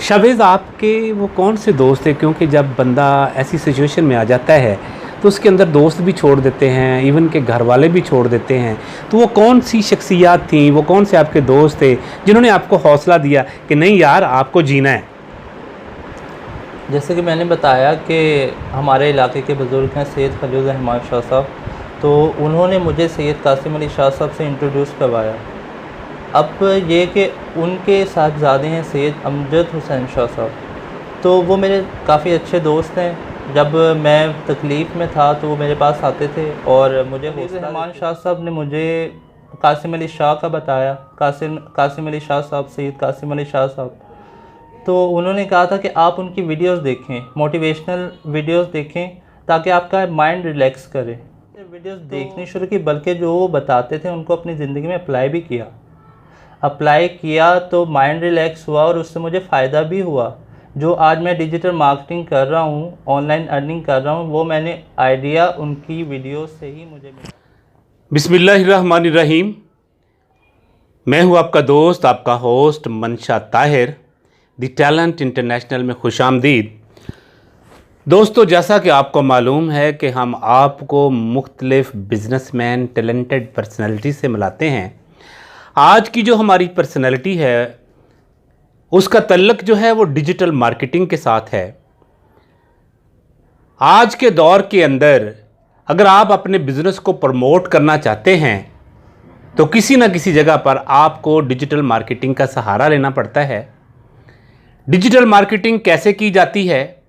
Chavez आपके वो कौन से दोस्त थे, क्योंकि जब बंदा ऐसी सिचुएशन में आ जाता है तो उसके अंदर दोस्त भी छोड़ देते हैं, इवन के घर वाले भी छोड़ देते हैं, तो वो कौन सी शख्सियात थी, वो कौन से आपके दोस्त थे जिन्होंने आपको हौसला दिया कि नहीं यार आपको जीना है? जैसे कि मैंने बताया कि हमारे इलाके के बुज़ुर्ग हैं सैयद खलीलुर्रहमान शाह साहब, तो उन्होंने मुझे सैयद कासिम अली शाह साहब से इंट्रोड्यूस करवाया। अब ये कि उनके साहबज़ादे हैं सैयद अमजद हुसैन शाह साहब, तो वो मेरे काफ़ी अच्छे दोस्त हैं। जब मैं तकलीफ़ में था तो वो मेरे पास आते थे और मुझे खलीलुर्रहमान शाह साहब ने मुझे कासिम अली शाह का बताया, कासिम अली शाह साहब, सैयद कासिम अली शाह साहब। तो उन्होंने कहा था कि आप उनकी वीडियोस देखें, मोटिवेशनल वीडियोस देखें ताकि आपका माइंड रिलैक्स करे। वीडियोस देखनी शुरू की, बल्कि जो वो बताते थे उनको अपनी ज़िंदगी में अप्लाई किया तो माइंड रिलैक्स हुआ और उससे मुझे फ़ायदा भी हुआ। जो आज मैं डिजिटल मार्केटिंग कर रहा हूँ, ऑनलाइन अर्निंग कर रहा हूँ, वो मैंने आइडिया उनकी वीडियो से ही मुझे मिला। बिस्मिल्लाहिर्रहमानिर्रहीम। मैं हूँ आपका दोस्त, आपका होस्ट मंशा ताहिर, द टैलेंट इंटरनेशनल में खुशामदीद। दोस्तों, जैसा कि आपको मालूम है कि हम आपको मुख्तलिफ बिजनेसमैन, टैलेंटेड पर्सनैलिटी से मिलाते हैं। आज की जो हमारी पर्सनैलिटी है उसका तल्लुक़ जो है वो डिजिटल मार्केटिंग के साथ है। आज के दौर के अंदर अगर आप अपने बिज़नेस को प्रमोट करना चाहते हैं तो किसी न किसी जगह पर आपको डिजिटल मार्केटिंग का सहारा लेना पड़ता है। डिजिटल मार्केटिंग कैसे की जाती है,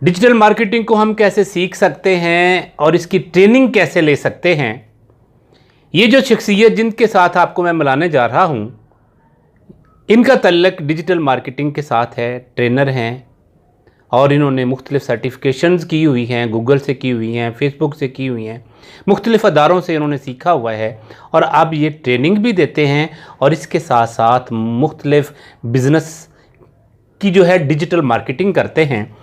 डिजिटल मार्केटिंग को हम कैसे सीख सकते हैं और इसकी ट्रेनिंग कैसे ले सकते हैं, ये जो शख्सियत जिनके साथ आपको मैं मिलाने जा रहा हूँ, इनका तल्लुक़ डिजिटल मार्केटिंग के साथ है। ट्रेनर हैं और इन्होंने मुख्तलिफ़ सर्टिफिकेशंस की हुई हैं, गूगल से की हुई हैं, फेसबुक से की हुई हैं, मुख्तलिफ़ अदारों से इन्होंने सीखा हुआ है और अब ये ट्रेनिंग भी देते हैं और इसके साथ साथ मुख्तलिफ़ बिज़नेस की जो है डिजिटल मार्केटिंग करते हैं।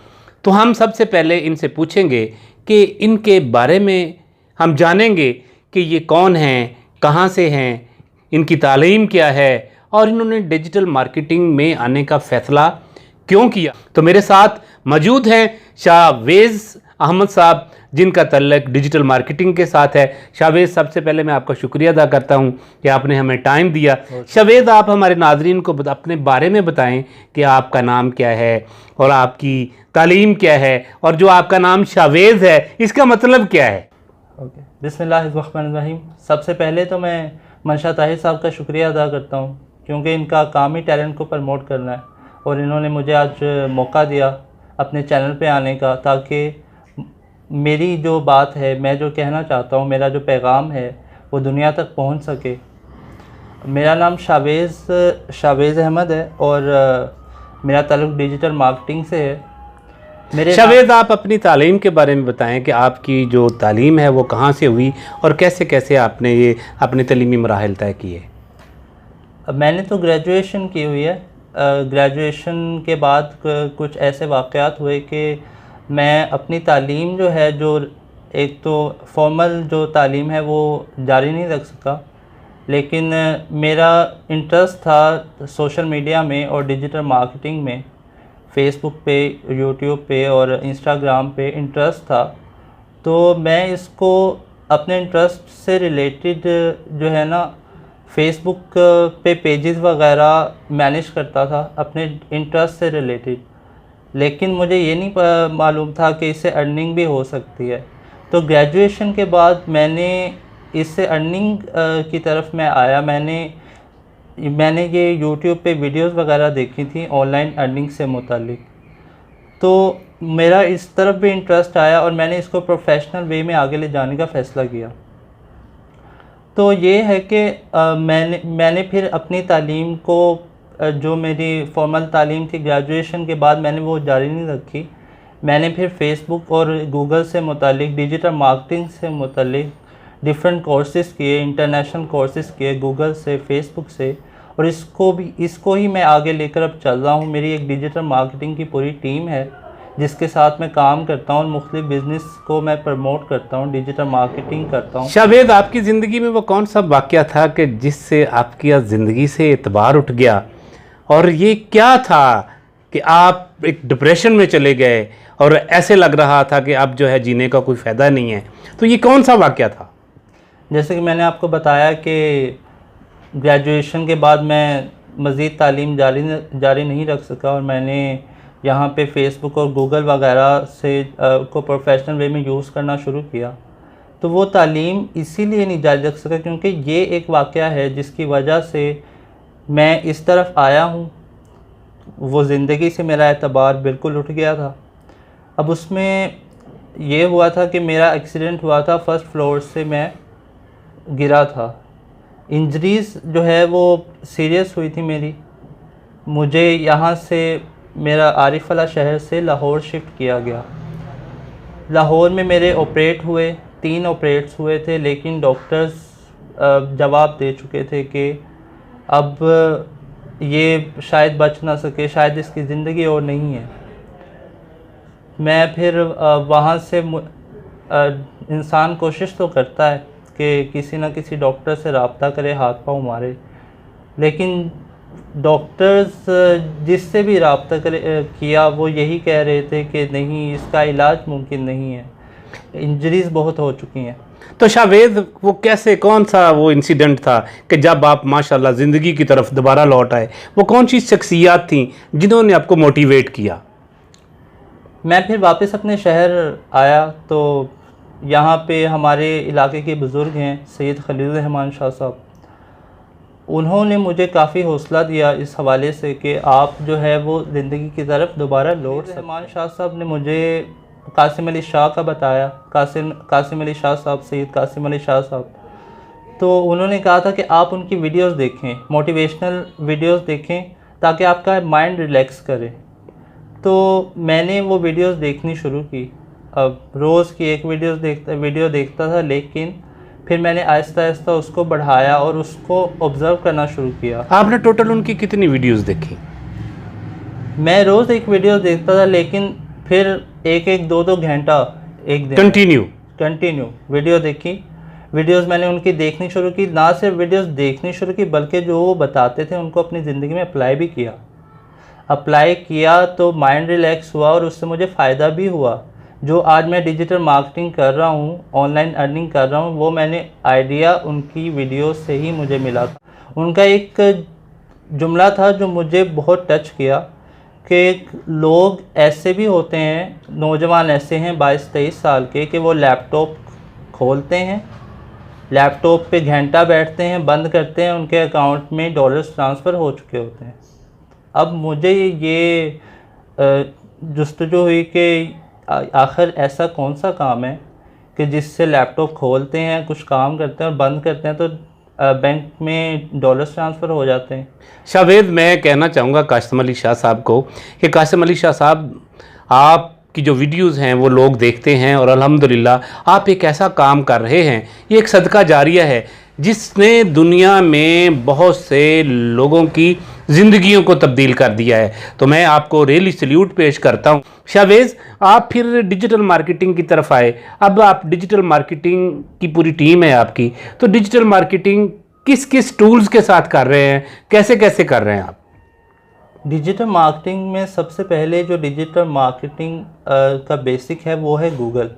तो हम सबसे पहले इनसे पूछेंगे कि इनके बारे में हम जानेंगे कि ये कौन हैं, कहाँ से हैं, इनकी तालीम क्या है और इन्होंने डिजिटल मार्केटिंग में आने का फ़ैसला क्यों किया। तो मेरे साथ मौजूद हैं शावेज़ अहमद साहब, जिनका तल्लुक़ डिजिटल मार्केटिंग के साथ है। शावेज़, सबसे पहले मैं आपका शुक्रिया अदा करता हूं कि आपने हमें टाइम दिया। शावेज़, आप हमारे नाज़रीन को अपने बारे में बताएं कि आपका नाम क्या है और आपकी तालीम क्या है और जो आपका नाम शावेज़ है इसका मतलब क्या है। ओके, बिस्मिल्लाहिर्रहमानिर्रहीम। सबसे पहले तो मैं मंशा ताहिर साहब का शुक्रिया अदा करता हूँ, क्योंकि इनका काम ही टैलेंट को प्रमोट करना है और इन्होंने मुझे आज मौका दिया अपने चैनल पे आने का, ताकि मेरी जो बात है, मैं जो कहना चाहता हूँ, मेरा जो पैगाम है वो दुनिया तक पहुँच सके। मेरा नाम शावेज़ अहमद है और मेरा ताल्लुक़ डिजिटल मार्केटिंग से है। शावेज़, आप अपनी तालीम के बारे में बताएं कि आपकी जो तालीम है वो कहाँ से हुई और कैसे कैसे आपने ये अपने तलीमी मराहिल तय किए। मैंने तो ग्रेजुएशन की हुई है। ग्रेजुएशन के बाद कुछ ऐसे वाक़यात हुए कि मैं अपनी तालीम जो है, जो एक तो फॉर्मल जो तालीम है वो जारी नहीं रख सका, लेकिन मेरा इंटरेस्ट था सोशल मीडिया में और डिजिटल मार्केटिंग में। फेसबुक पे, यूट्यूब पे और इंस्टाग्राम पे इंटरेस्ट था, तो मैं इसको अपने इंटरेस्ट से रिलेटेड जो है ना फेसबुक पे पेजेस वगैरह मैनेज करता था अपने इंटरेस्ट से रिलेटेड। लेकिन मुझे ये नहीं मालूम था कि इससे अर्निंग भी हो सकती है। तो ग्रेजुएशन के बाद मैंने इससे अर्निंग की तरफ मैं आया। मैंने ये यूट्यूब पे वीडियोस वगैरह देखी थी ऑनलाइन अर्निंग से मुतालिक, तो मेरा इस तरफ भी इंटरेस्ट आया और मैंने इसको प्रोफेशनल वे में आगे ले जाने का फ़ैसला किया। तो ये है कि मैंने फिर अपनी तालीम को, जो मेरी फॉर्मल तालीम थी ग्रेजुएशन के बाद, मैंने वो जारी नहीं रखी। मैंने फिर फेसबुक और गूगल से मुतालिक, डिजिटल मार्केटिंग से मुतालिक डिफरेंट कोर्सेज़ किए, इंटरनेशनल कोर्सेज़ किए गूगल से, फेसबुक से, और इसको ही मैं आगे लेकर अब चल रहा हूँ। मेरी एक डिजिटल मार्केटिंग की पूरी टीम है जिसके साथ मैं काम करता हूँ, मुख्तलिफ बिज़नेस को मैं प्रमोट करता हूँ, डिजिटल मार्केटिंग करता हूँ। शावेज़, आपकी ज़िंदगी में वो कौन सा वाक़या था कि जिससे आपकी ज़िंदगी से एतबार उठ गया, और ये क्या था कि आप एक डिप्रेशन में चले गए और ऐसे लग रहा था कि अब जो है जीने का कोई फ़ायदा नहीं है, तो ये कौन सा वाक़या था? जैसे कि मैंने आपको बताया कि ग्रेजुएशन के बाद मैं मज़ीद तालीम जारी नहीं रख सका और मैंने यहाँ पे फ़ेसबुक और गूगल वगैरह से को प्रोफेशनल वे में यूज़ करना शुरू किया। तो वो तालीम इसीलिए नहीं जारी रख सका क्योंकि ये एक वाक़या है जिसकी वजह से मैं इस तरफ आया हूँ। वो ज़िंदगी से मेरा एतबार बिल्कुल उठ गया था। अब उसमें ये हुआ था कि मेरा एक्सीडेंट हुआ था, फर्स्ट फ्लोर से मैं गिरा था। इंजरीज़ जो है वो सीरियस हुई थी मेरी। मुझे यहाँ से मेरा आरिफ वाला शहर से लाहौर शिफ्ट किया गया। लाहौर में मेरे ऑपरेट हुए, 3 ऑपरेट्स हुए थे, लेकिन डॉक्टर्स जवाब दे चुके थे कि अब ये शायद बच ना सके, शायद इसकी ज़िंदगी और नहीं है। मैं फिर वहाँ से इंसान कोशिश तो करता है कि किसी न किसी डॉक्टर से रब्ता करे, हाथ पाँव मारे, लेकिन डॉक्टर्स जिससे भी रब्ता किया वो यही कह रहे थे कि नहीं, इसका इलाज मुमकिन नहीं है, इंजरीज़ बहुत हो चुकी हैं। तो शावेद, वो कैसे, कौन सा वो इंसिडेंट था कि जब आप माशाल्लाह ज़िंदगी की तरफ दोबारा लौट आए? वो कौन सी शख्सियात थी जिन्होंने आपको मोटिवेट किया? मैं फिर वापस अपने शहर आया तो यहाँ पे हमारे इलाके के बुज़ुर्ग हैं सैयद खलील रहमान शाह साहब, उन्होंने मुझे काफ़ी हौसला दिया इस हवाले से कि आप जो है वो ज़िंदगी की तरफ दोबारा लौट। रहमान शाह साहब ने मुझे कासिम अली शाह का बताया, कासिम अली शाह साहब, सैयद कासिम अली शाह साहब। तो उन्होंने कहा था कि आप उनकी वीडियोस देखें, मोटिवेशनल वीडियोस देखें ताकि आपका माइंड रिलैक्स करे। तो मैंने वो वीडियोस देखनी शुरू की। अब रोज़ की एक वीडियो देखता था, लेकिन फिर मैंने आहिस्ता आहिस्ता उसको बढ़ाया और उसको ऑब्ज़र्व करना शुरू किया। आपने टोटल उनकी कितनी वीडियोस देखी? मैं रोज़ एक वीडियो देखता था, लेकिन फिर एक 2 घंटा एक दिन कंटिन्यू वीडियो देखी। वीडियोस मैंने उनकी देखनी शुरू की। ना सिर्फ वीडियोस देखनी शुरू की, बल्कि जो वो बताते थे उनको अपनी ज़िंदगी में अप्लाई किया तो माइंड रिलैक्स हुआ और उससे मुझे फ़ायदा भी हुआ। जो आज मैं डिजिटल मार्केटिंग कर रहा हूँ, ऑनलाइन अर्निंग कर रहा हूँ, वो मैंने आइडिया उनकी वीडियो से ही मुझे मिला था। उनका एक जुमला था जो मुझे बहुत टच किया कि लोग ऐसे भी होते हैं, नौजवान ऐसे हैं 22-23 साल के, कि वो लैपटॉप खोलते हैं, लैपटॉप पे घंटा बैठते हैं, बंद करते हैं, उनके अकाउंट में डॉलर्स ट्रांसफ़र हो चुके होते हैं। अब मुझे ये जुस्तजू हुई कि आखिर ऐसा कौन सा काम है कि जिससे लैपटॉप खोलते हैं, कुछ काम करते हैं और बंद करते हैं तो बैंक में डॉलर्स ट्रांसफ़र हो जाते हैं। शावेद, मैं कहना चाहूँगा कासिम अली शाह साहब को कि कासिम अली शाह साहब, आपकी जो वीडियोस हैं वो लोग देखते हैं और अल्हम्दुलिल्लाह आप एक ऐसा काम कर रहे हैं, ये एक सदका जारिया है जिसने दुनिया में बहुत से लोगों की ज़िंदगियों को तब्दील कर दिया है। तो मैं आपको रियली सल्यूट पेश करता हूँ। शावेज़, आप फिर डिजिटल मार्केटिंग की तरफ आए। अब आप डिजिटल मार्केटिंग की पूरी टीम है आपकी, तो डिजिटल मार्केटिंग किस किस टूल्स के साथ कर रहे हैं, कैसे कैसे कर रहे हैं आप? डिजिटल मार्केटिंग में सबसे पहले जो डिजिटल मार्केटिंग का बेसिक है वो है गूगल।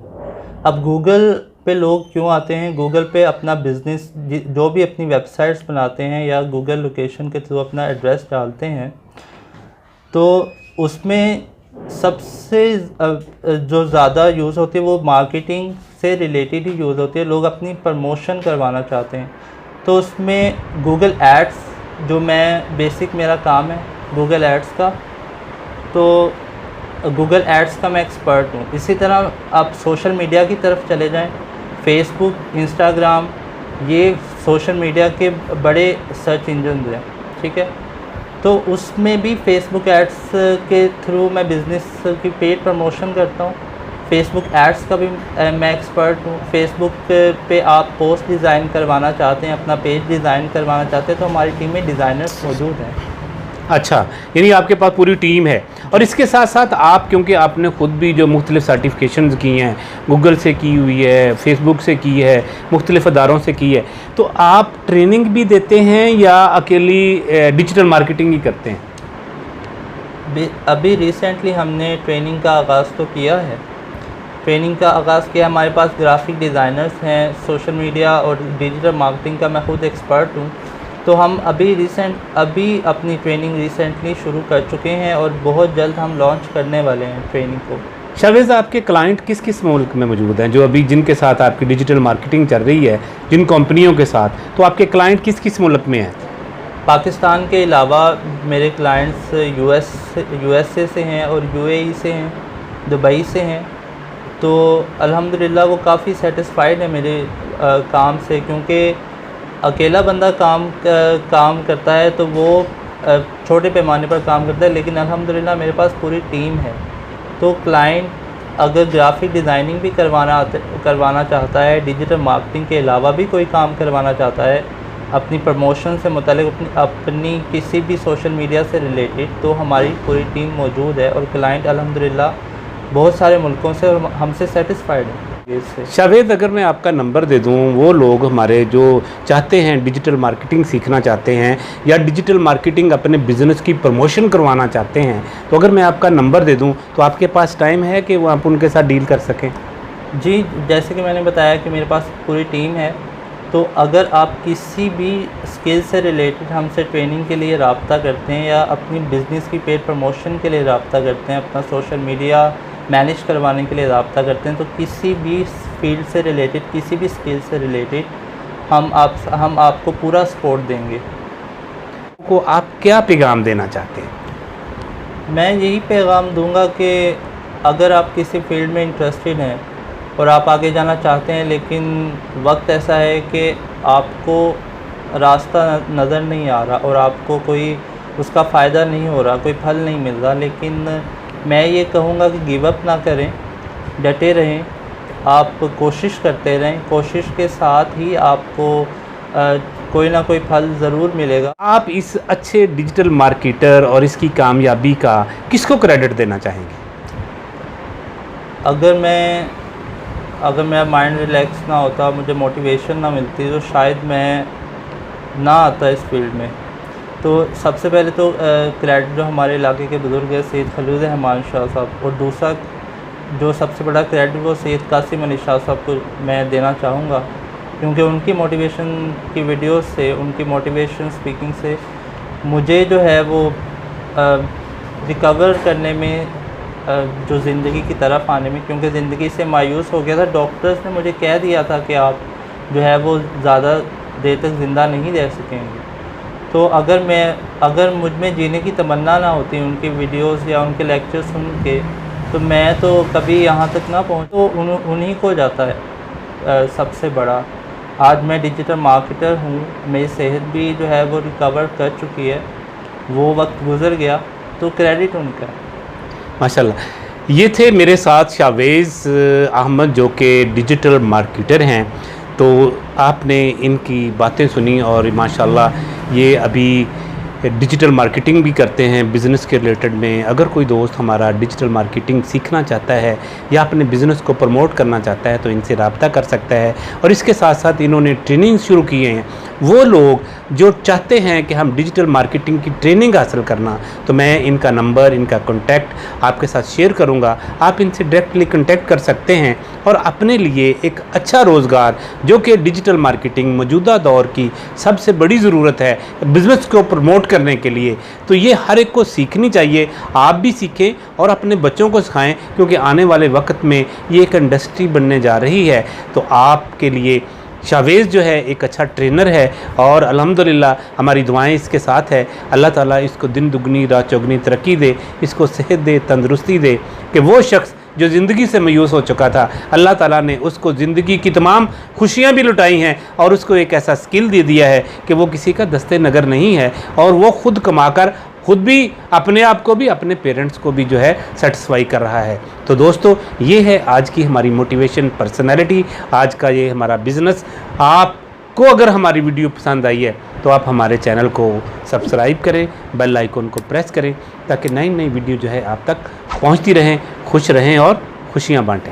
अब गूगल पे लोग क्यों आते हैं? गूगल पे अपना बिज़नेस, जो भी अपनी वेबसाइट्स बनाते हैं या गूगल लोकेशन के थ्रू अपना एड्रेस डालते हैं, तो उसमें सबसे जो ज़्यादा यूज़ होती है वो मार्केटिंग से रिलेटेड ही यूज़ होती है। लोग अपनी प्रमोशन करवाना चाहते हैं, तो उसमें गूगल एड्स, जो मैं बेसिक मेरा काम है गूगल एड्स का, तो गूगल एड्स का मैं एक्सपर्ट हूँ। इसी तरह आप सोशल मीडिया की तरफ चले जाएं, फेसबुक, इंस्टाग्राम, ये सोशल मीडिया के बड़े सर्च इंजन हैं, ठीक है। तो उसमें भी फेसबुक एड्स के थ्रू मैं बिज़नेस की पेड प्रमोशन करता हूँ। फेसबुक एड्स का भी मैं एक्सपर्ट हूँ। फेसबुक पे आप पोस्ट डिज़ाइन करवाना चाहते हैं, अपना पेज डिज़ाइन करवाना चाहते हैं, तो हमारी टीम में डिज़ाइनर्स मौजूद हैं। अच्छा, यानी आपके पास पूरी टीम है। और इसके साथ साथ आप, क्योंकि आपने ख़ुद भी जो मुख्तलिफ़ सर्टिफिकेशंस की हैं, गूगल से की हुई है, फेसबुक से की है, मुख्तलिफ़ अदारों से की है, तो आप ट्रेनिंग भी देते हैं या अकेली डिजिटल मार्केटिंग ही करते हैं? अभी रिसेंटली हमने ट्रेनिंग का आगाज़ तो किया है। ट्रेनिंग का आगाज़ किया, हमारे पास ग्राफिक डिज़ाइनर्स हैं, सोशल मीडिया और डिजिटल मार्केटिंग का मैं खुद एक्सपर्ट हूँ। तो हम अभी अपनी ट्रेनिंग रिसेंटली शुरू कर चुके हैं और बहुत जल्द हम लॉन्च करने वाले हैं ट्रेनिंग को। शावेज़, आपके क्लाइंट किस किस मुल्क में मौजूद हैं, जो अभी जिनके साथ आपकी डिजिटल मार्केटिंग चल रही है, जिन कंपनियों के साथ, तो आपके क्लाइंट किस किस मुल्क में हैं? पाकिस्तान के अलावा मेरे क्लाइंट्स यूएसए से हैं और यूएई से हैं, दुबई से हैं। तो अल्हम्दुलिल्लाह वो काफ़ी सेटिस्फाइड है मेरे काम से, क्योंकि अकेला बंदा काम करता है तो वो छोटे पैमाने पर काम करता है, लेकिन अल्हम्दुलिल्लाह मेरे पास पूरी टीम है। तो क्लाइंट अगर ग्राफिक डिज़ाइनिंग भी करवाना चाहता है, डिजिटल मार्केटिंग के अलावा भी कोई काम करवाना चाहता है अपनी प्रमोशन से मुतालिक, अपनी किसी भी सोशल मीडिया से रिलेटेड, तो हमारी पूरी टीम मौजूद है और क्लाइंट अल्हम्दुलिल्लाह बहुत सारे मुल्कों से हमसे सेटिस्फाइड है। शावेज़, अगर मैं आपका नंबर दे दूं, वो लोग हमारे जो चाहते हैं डिजिटल मार्केटिंग सीखना चाहते हैं या डिजिटल मार्केटिंग अपने बिज़नेस की प्रमोशन करवाना चाहते हैं, तो अगर मैं आपका नंबर दे दूं तो आपके पास टाइम है कि वो आप उनके साथ डील कर सकें? जी, जैसे कि मैंने बताया कि मेरे पास पूरी टीम है। तो अगर आप किसी भी स्किल से रिलेटेड हमसे ट्रेनिंग के लिए रब्ता करते हैं या अपनी बिज़नेस की पेड प्रमोशन के लिए रब्ता करते हैं, अपना सोशल मीडिया मैनेज करवाने के लिए रब्ता करते हैं, तो किसी भी फील्ड से रिलेटेड, किसी भी स्किल से रिलेटेड हम आपको पूरा सपोर्ट देंगे। को आप क्या पैगाम देना चाहते हैं? मैं यही पैगाम दूंगा कि अगर आप किसी फील्ड में इंटरेस्टेड हैं और आप आगे जाना चाहते हैं, लेकिन वक्त ऐसा है कि आपको रास्ता नज़र नहीं आ रहा और आपको कोई उसका फ़ायदा नहीं हो रहा, कोई फल नहीं मिल रहा, लेकिन मैं ये कहूँगा कि गिव अप ना करें, डटे रहें, आप कोशिश करते रहें। कोशिश के साथ ही आपको कोई ना कोई फल ज़रूर मिलेगा। आप इस अच्छे डिजिटल मार्केटर और इसकी कामयाबी का किसको क्रेडिट देना चाहेंगे? अगर मेरा माइंड रिलैक्स ना होता, मुझे मोटिवेशन ना मिलती, तो शायद मैं ना आता इस फील्ड में। तो सबसे पहले तो क्रेडिट जो हमारे इलाके के बुज़ुर्ग हैं सैयद खलूद रहमान शाह साहब, और दूसरा जो सबसे बड़ा क्रेडिट वो सैयद कासिम अली शाह साहब को मैं देना चाहूँगा, क्योंकि उनकी मोटिवेशन की वीडियोस से, उनकी मोटिवेशन स्पीकिंग से मुझे जो है वो रिकवर करने में, जो ज़िंदगी की तरफ आने में, क्योंकि ज़िंदगी से मायूस हो गया था। डॉक्टर्स ने मुझे कह दिया था कि आप जो है वो ज़्यादा देर तक ज़िंदा नहीं रह सकेंगे। तो अगर मुझ में जीने की तमन्ना ना होती उनकी वीडियोस या उनके लेक्चर सुन के, तो मैं तो कभी यहाँ तक ना पहुँच। तो उन्हीं को जाता है सबसे बड़ा। आज मैं डिजिटल मार्केटर हूँ, मेरी सेहत भी जो है वो रिकवर कर चुकी है, वो वक्त गुज़र गया, तो क्रेडिट उनका है। माशाल्लाह, ये थे मेरे साथ शावेज़ अहमद, जो कि डिजिटल मार्केटर हैं। तो आपने इनकी बातें सुनी और माशाल्लाह ये अभी डिजिटल मार्केटिंग भी करते हैं बिज़नेस के रिलेटेड में। अगर कोई दोस्त हमारा डिजिटल मार्केटिंग सीखना चाहता है या अपने बिज़नेस को प्रमोट करना चाहता है तो इनसे रब्ता कर सकता है। और इसके साथ साथ इन्होंने ट्रेनिंग शुरू किए हैं। वो लोग जो चाहते हैं कि हम डिजिटल मार्केटिंग की ट्रेनिंग हासिल करना, तो मैं इनका नंबर, इनका कॉन्टैक्ट आपके साथ शेयर करूंगा। आप इनसे डायरेक्टली कॉन्टैक्ट कर सकते हैं और अपने लिए एक अच्छा रोज़गार, जो कि डिजिटल मार्केटिंग मौजूदा दौर की सबसे बड़ी ज़रूरत है बिज़नेस को प्रमोट करने के लिए, तो ये हर एक को सीखनी चाहिए। आप भी सीखें और अपने बच्चों को सिखाएं, क्योंकि आने वाले वक्त में ये एक इंडस्ट्री बनने जा रही है। तो आपके लिए शावेज़ जो है एक अच्छा ट्रेनर है और अल्हम्दुलिल्लाह हमारी दुआएं इसके साथ है। अल्लाह ताला इसको दिन दुगनी रात चौगनी तरक्की दे, इसको सेहत दे, तंदुरुस्ती दे, कि वो शख्स जो ज़िंदगी से मायूस हो चुका था, अल्लाह ताला ने उसको ज़िंदगी की तमाम खुशियाँ भी लुटाई हैं और उसको एक ऐसा स्किल दे दिया है कि वो किसी का दस्ते नगर नहीं है और वो ख़ुद कमाकर खुद भी अपने आप को भी, अपने पेरेंट्स को भी जो है सेटिस्फाई कर रहा है। तो दोस्तों, ये है आज की हमारी मोटिवेशन पर्सनैलिटी, आज का ये हमारा बिज़नेस। आपको अगर हमारी वीडियो पसंद आई है तो आप हमारे चैनल को सब्सक्राइब करें, बेल आइकन को प्रेस करें, ताकि नई नई वीडियो जो है आप तक पहुंचती रहें। खुश रहें और खुशियां बांटें।